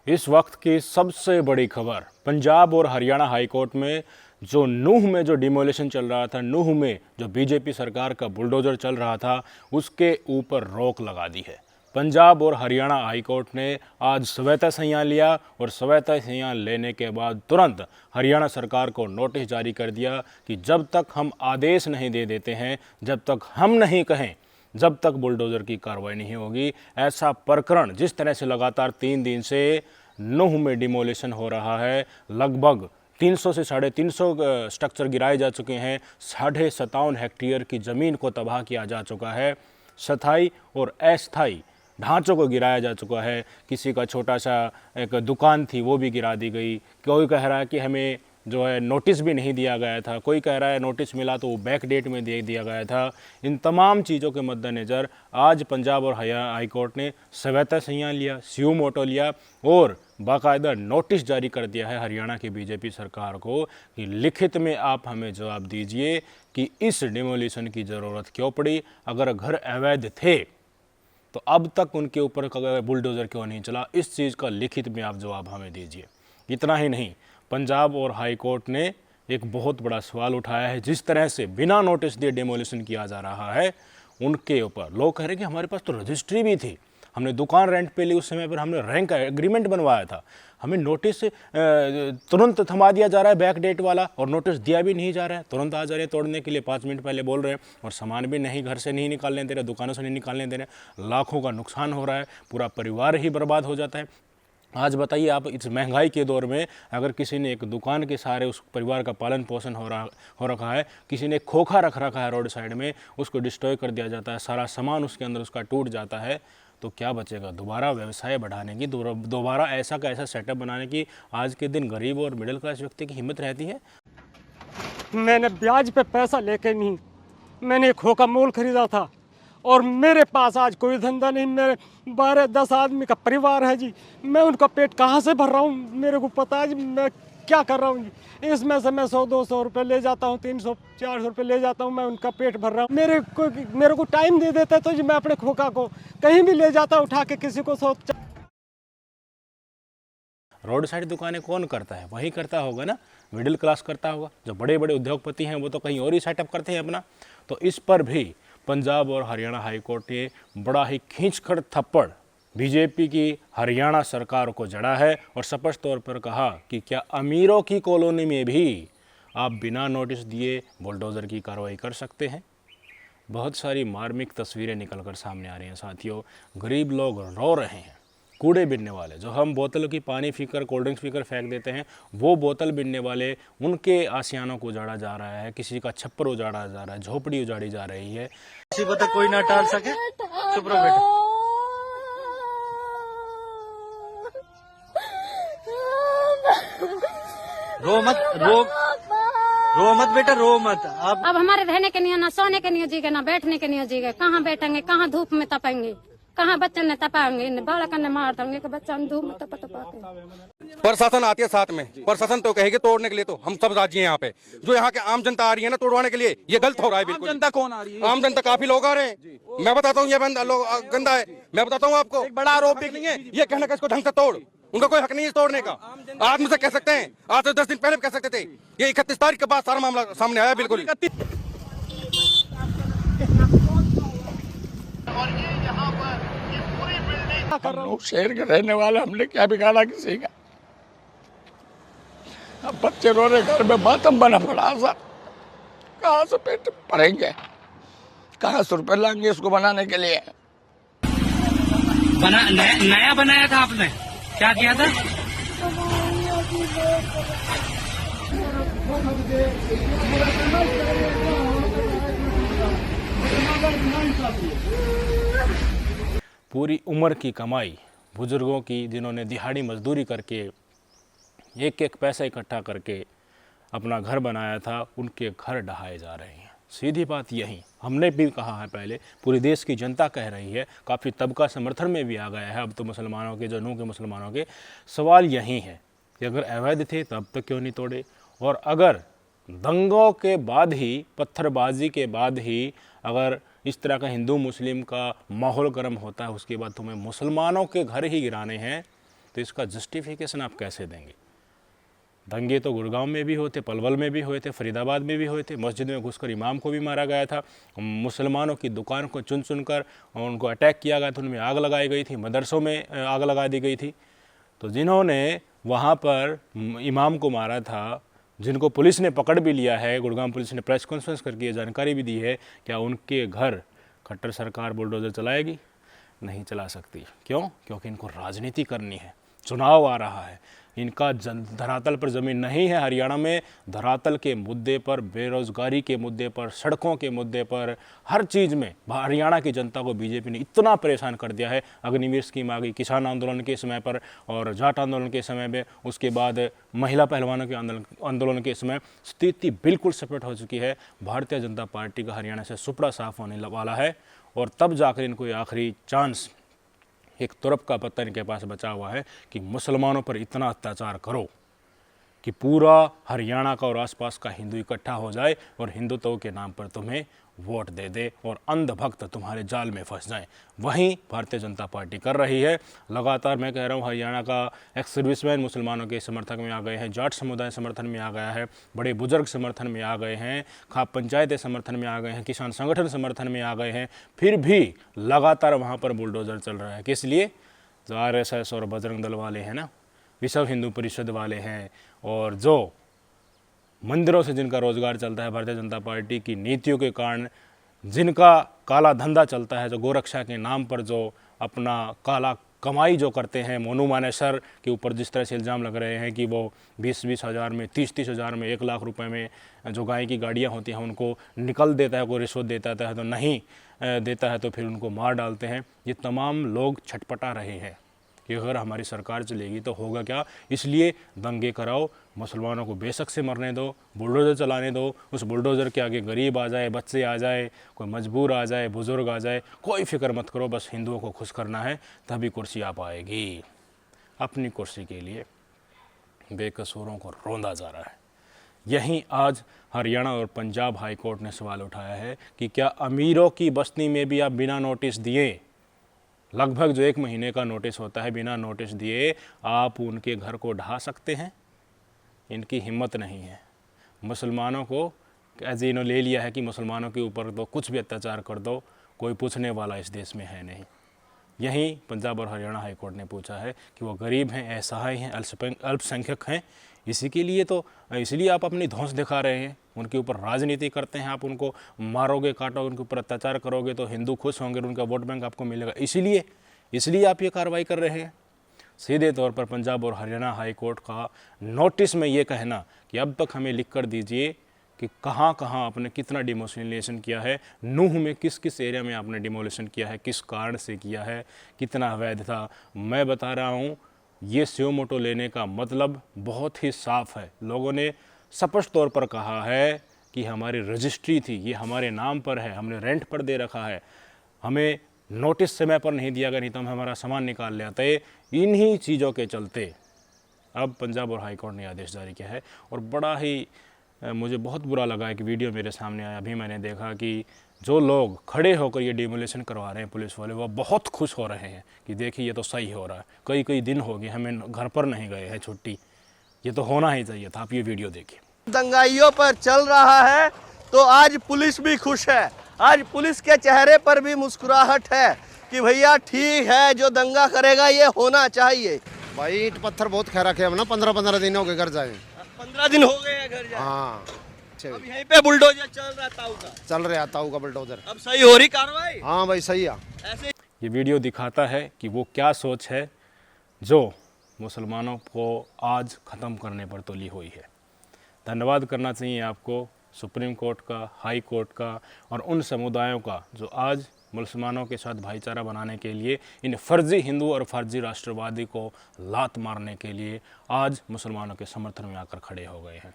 इस वक्त की सबसे बड़ी खबर, पंजाब और हरियाणा हाईकोर्ट में जो नूह में जो डिमोलिशन चल रहा था, नूह में जो बीजेपी सरकार का बुलडोजर चल रहा था, उसके ऊपर रोक लगा दी है। पंजाब और हरियाणा हाईकोर्ट ने आज स्वायत्ता संज्ञान लिया और स्वायत्ता संज्ञान लेने के बाद तुरंत हरियाणा सरकार को नोटिस जारी कर दिया कि जब तक हम आदेश नहीं दे देते हैं, जब तक हम नहीं कहें, जब तक बुलडोज़र की कार्रवाई नहीं होगी। ऐसा प्रकरण जिस तरह से लगातार 3 दिन से नूह में डिमोलिशन हो रहा है, लगभग 300 से 350 स्ट्रक्चर गिराए जा चुके हैं, 57.5 हेक्टेयर की ज़मीन को तबाह किया जा चुका है, स्थायी और अस्थायी ढांचों को गिराया जा चुका है। किसी का छोटा सा एक दुकान थी वो भी गिरा दी गई। कोई कह रहा है कि हमें जो है नोटिस भी नहीं दिया गया था, कोई कह रहा है नोटिस मिला तो वो बैक डेट में दे दिया गया था। इन तमाम चीज़ों के मद्देनज़र आज पंजाब और हरियाणा हाईकोर्ट ने स्वायत्ता संज्ञान लिया, स्यू मोटो लिया और बाकायदा नोटिस जारी कर दिया है हरियाणा की बीजेपी सरकार को कि लिखित में आप हमें जवाब दीजिए कि इस डिमोलिशन की ज़रूरत क्यों पड़ी। अगर घर अवैध थे तो अब तक उनके ऊपर बुलडोज़र क्यों नहीं चला, इस चीज़ का लिखित में आप जवाब हमें दीजिए। इतना ही नहीं, पंजाब और हाई कोर्ट ने एक बहुत बड़ा सवाल उठाया है। जिस तरह से बिना नोटिस दिए डिमोलिशन किया जा रहा है, उनके ऊपर लोग कह रहे हैं कि हमारे पास तो रजिस्ट्री भी थी, हमने दुकान रेंट पे ली, उस समय पर हमने रैंक एग्रीमेंट बनवाया था, हमें नोटिस तुरंत थमा दिया जा रहा है बैक डेट वाला, और नोटिस दिया भी नहीं जा रहा है। तुरंत आ जा रहे हैं तोड़ने के लिए, 5 मिनट पहले बोल रहे हैं, और सामान भी नहीं, घर से नहीं निकालने दे रहे, दुकानों से नहीं निकालने दे रहे। लाखों का नुकसान हो रहा है, पूरा परिवार ही बर्बाद हो जाता है। आज बताइए आप, इस महंगाई के दौर में अगर किसी ने एक दुकान के सहारे उस परिवार का पालन पोषण हो रखा है, किसी ने खोखा रख रखा है रोड साइड में, उसको डिस्ट्रॉय कर दिया जाता है, सारा सामान उसके अंदर उसका टूट जाता है, तो क्या बचेगा? दोबारा व्यवसाय बढ़ाने की, दोबारा ऐसा का ऐसा सेटअप बनाने की आज के दिन गरीब और मिडिल क्लास व्यक्ति की हिम्मत रहती है? मैंने ब्याज पे पैसा लेके नहीं, मैंने एक खोखा मोल खरीदा था और मेरे पास आज कोई धंधा नहीं। मेरे 12-10 आदमी का परिवार है जी, मैं उनका पेट कहाँ से भर रहा हूँ मेरे को पता है जी। मैं क्या कर रहा हूँ जी, इसमें से मैं 100-200 रुपये ले जाता हूँ, 300-400 रुपये ले जाता हूँ, मैं उनका पेट भर रहा हूँ। मेरे को टाइम दे देते तो जी मैं अपने खोखा को कहीं भी ले जाता उठा के, किसी को रोड साइड दुकानें कौन करता है? वही करता होगा ना, मिडिल क्लास करता होगा। जो बड़े बड़े उद्योगपति हैं वो तो कहीं और ही सेटअप करते हैं अपना। तो इस पर भी पंजाब और हरियाणा हाईकोर्ट ने बड़ा ही खींचकर थप्पड़ बीजेपी की हरियाणा सरकार को जड़ा है और स्पष्ट तौर पर कहा कि क्या अमीरों की कॉलोनी में भी आप बिना नोटिस दिए बुलडोज़र की कार्रवाई कर सकते हैं? बहुत सारी मार्मिक तस्वीरें निकलकर सामने आ रही हैं साथियों। गरीब लोग रो रहे हैं। कूड़े बिनने वाले, जो हम बोतलों की पानी पीकर, कोल्ड ड्रिंक्स पीकर फेंक देते हैं, वो बोतल बिनने वाले, उनके आशियानों को उजाड़ा जा रहा है, किसी का छप्पर उजाड़ा जा रहा है, झोपड़ी उजाड़ी जा रही है। किसी को तो कोई ना टाल सके। चुप रहो बेटा, रो मत, रो मत बेटा, रो मत। अब हमारे रहने के नहीं, ना सोने के नहीं जीगे, ना बैठने के नहीं जीगे। कहाँ बैठेंगे, कहाँ धूप में तपाएंगे, कहाँ बच्चे ने तपाएंगे, बालक ने मार देंगे कि बच्चा धूप में तपा के। प्रशासन आती है साथ में, प्रशासन तो कहेगी तोड़ने के लिए, तो हम सब राजी हैं यहाँ पे। जो यहाँ के आम जनता आ रही है ना तोड़वाने के लिए, ये गलत हो रहा है बिल्कुल। जनता कौन आ रही है? आम जनता काफी लोग आ रहे हैं। मैं बताता हूँ ये गंदा है, मैं बताता हूँ आपको। एक बड़ा आरोप देख लेंगे, ये कहने का इसको ढंग से तोड़, उनका कोई हक नहीं है तोड़ने का। आज मुझसे कह सकते हैं, आज से 10 दिन पहले भी कह सकते थे। ये 31 तारीख के बाद सारा मामला सामने आया बिल्कुल। शहर के रहने वाले, हमने क्या बिगाड़ा किसी का? अब बच्चे रो रहे, घर में मातम बना पड़ा सा, कहाँ से पेट भरेंगे, कहाँ से रुपये लाएंगे इसको बनाने के लिए? नया बनाया था आपने, क्या किया था? पूरी उम्र की कमाई बुजुर्गों की, जिन्होंने दिहाड़ी मजदूरी करके एक एक पैसा इकट्ठा करके अपना घर बनाया था, उनके घर ढहाए जा रहे हैं। सीधी बात यही हमने भी कहा है पहले, पूरी देश की जनता कह रही है, काफ़ी तबका समर्थन में भी आ गया है अब तो मुसलमानों के, जनों के, मुसलमानों के। सवाल यही है कि अगर अवैध थे तब तक क्यों नहीं तोड़े, और अगर दंगों के बाद ही, पत्थरबाजी के बाद ही अगर इस तरह का हिंदू मुस्लिम का माहौल गर्म होता है, उसके बाद तुम्हें मुसलमानों के घर ही गिराने हैं, तो इसका जस्टिफिकेशन आप कैसे देंगे? दंगे तो गुड़गांव में भी होते, पलवल में भी हुए थे, फरीदाबाद में भी हुए थे, मस्जिद में घुसकर इमाम को भी मारा गया था, मुसलमानों की दुकान को चुन चुनकर उनको अटैक किया गया था, उनमें आग लगाई गई थी, मदरसों में आग लगा दी गई थी। तो जिन्होंने वहाँ पर इमाम को मारा था, जिनको पुलिस ने पकड़ भी लिया है, गुड़गांव पुलिस ने प्रेस कॉन्फ्रेंस करके ये जानकारी भी दी है, क्या उनके घर खट्टर सरकार बुलडोज़र चलाएगी? नहीं चला सकती। क्यों? क्योंकि इनको राजनीति करनी है, चुनाव आ रहा है, इनका धरातल पर ज़मीन नहीं है। हरियाणा में धरातल के मुद्दे पर, बेरोज़गारी के मुद्दे पर, सड़कों के मुद्दे पर, हर चीज़ में हरियाणा की जनता को बीजेपी ने इतना परेशान कर दिया है। अग्निवीर स्कीम आ गई किसान आंदोलन के समय पर और जाट आंदोलन के समय में, उसके बाद महिला पहलवानों के आंदोलन के समय स्थिति बिल्कुल सपाट हो चुकी है। भारतीय जनता पार्टी का हरियाणा से सुपड़ा साफ होने वाला है और तब जाकर इनको ये आखिरी चांस, एक तुरप का पत्ता इनके पास बचा हुआ है कि मुसलमानों पर इतना अत्याचार करो कि पूरा हरियाणा का और आसपास का हिंदू इकट्ठा हो जाए और हिंदुत्व के नाम पर तुम्हें वोट दे दे और अंधभक्त तुम्हारे जाल में फंस जाएं। वहीं भारतीय जनता पार्टी कर रही है लगातार। मैं कह रहा हूँ, हरियाणा का एक्स सर्विसमैन मुसलमानों के समर्थक में आ गए हैं, जाट समुदाय समर्थन में आ गया है, बड़े बुजुर्ग समर्थन में आ गए हैं, खाप पंचायतें समर्थन में आ गए हैं, किसान संगठन समर्थन में आ गए हैं, फिर भी लगातार वहाँ पर बुलडोज़र चल रहा है। किस लिए? जो RSS और बजरंग दल वाले हैं ना, विश्व हिंदू परिषद वाले हैं, और जो मंदिरों से जिनका रोजगार चलता है, भारतीय जनता पार्टी की नीतियों के कारण जिनका काला धंधा चलता है, जो गोरक्षा के नाम पर जो अपना काला कमाई जो करते हैं, मोनू मानेसर के ऊपर जिस तरह से इल्ज़ाम लग रहे हैं कि वो 20-20 हज़ार में, 30-30 हज़ार में, 1 लाख रुपए में जो गाय की गाड़ियाँ होती हैं उनको निकल देता है, कोई रिश्वत देता है तो नहीं देता है तो फिर उनको मार डालते हैं। ये तमाम लोग छटपटा रहे हैं कि अगर हमारी सरकार चलेगी तो होगा क्या। इसलिए दंगे कराओ, मुसलमानों को बेशक से मरने दो, बुलडोज़र चलाने दो, उस बुलडोज़र के आगे गरीब आ जाए, बच्चे आ जाए, कोई मजबूर आ जाए, बुज़ुर्ग आ जाए, कोई फिक्र मत करो, बस हिंदुओं को खुश करना है, तभी कुर्सी आ पाएगी। अपनी कुर्सी के लिए बेकसूरों को रोंदा जा रहा है। यहीं आज हरियाणा और पंजाब हाई कोर्ट ने सवाल उठाया है कि क्या अमीरों की बस्ती में भी आप बिना नोटिस दिए, लगभग जो 1 महीने का नोटिस होता है, बिना नोटिस दिए आप उनके घर को ढा सकते हैं? इनकी हिम्मत नहीं है। मुसलमानों को ऐसे इन्होंने ले लिया है कि मुसलमानों के ऊपर तो कुछ भी अत्याचार कर दो, कोई पूछने वाला इस देश में है नहीं। यहीं पंजाब और हरियाणा हाई कोर्ट ने पूछा है कि वो गरीब हैं, असहाय हैं, अल्पसंख्यक हैं, इसलिए आप अपनी धौंस दिखा रहे हैं, उनके ऊपर राजनीति करते हैं, आप उनको मारोगे, काटोगे, उनके ऊपर अत्याचार करोगे तो हिंदू खुश होंगे, उनका वोट बैंक आपको मिलेगा, इसलिए आप ये कार्रवाई कर रहे हैं। सीधे तौर पर पंजाब और हरियाणा हाई कोर्ट का नोटिस में ये कहना कि अब तक हमें लिख कर दीजिए कि कहाँ कहाँ आपने कितना डिमोलिशन किया है, नूह में किस किस एरिया में आपने डिमोलिशन किया है, किस कारण से किया है, कितना अवैध था। मैं बता रहा हूँ, ये सुओ मोटो लेने का मतलब बहुत ही साफ है। लोगों ने स्पष्ट तौर पर कहा है कि हमारी रजिस्ट्री थी, ये हमारे नाम पर है, हमने रेंट पर दे रखा है, हमें नोटिस समय पर नहीं दिया गया, नहीं तो हम हमारा सामान निकाल ले आते। इन्हीं चीज़ों के चलते अब पंजाब और हाई कोर्ट ने आदेश जारी किया है। और बड़ा ही मुझे बहुत बुरा लगा है कि वीडियो मेरे सामने आया, अभी मैंने देखा कि जो लोग खड़े होकर ये डिमोलिशन करवा रहे हैं पुलिस वाले, वो बहुत खुश हो रहे हैं कि देखिए ये तो सही हो रहा है, कई दिन हो गए हमें घर पर नहीं गए हैं छुट्टी, ये तो होना ही चाहिए था। आप ये वीडियो देखिए। दंगाइयों पर चल रहा है तो आज पुलिस भी खुश है, आज पुलिस के चेहरे पर भी मुस्कुराहट है कि भैया ठीक है, जो दंगा करेगा ये होना चाहिए। भाई ईंट पत्थर बहुत खा रखे हम ना, 15 दिन हो गए घर जाए। 15 दिन हो गए हैं घर जाए। हाँ, अब यहीं पे बुलडोजर चल रहा ताऊ का, चल रहा ताऊ का बुलडोजर। अब सही हो रही कार्रवाई? हाँ भाई सही है। ऐसे ये वीडियो दिखाता है कि वो क्या सोच है जो मुसलमानों को आज ख़त्म करने पर तुली हुई है। धन्यवाद करना चाहिए आपको सुप्रीम कोर्ट का, हाई कोर्ट का और उन समुदायों का जो आज मुसलमानों के साथ भाईचारा बनाने के लिए, इन फर्जी हिंदू और फर्जी राष्ट्रवादी को लात मारने के लिए आज मुसलमानों के समर्थन में आकर खड़े हो गए हैं।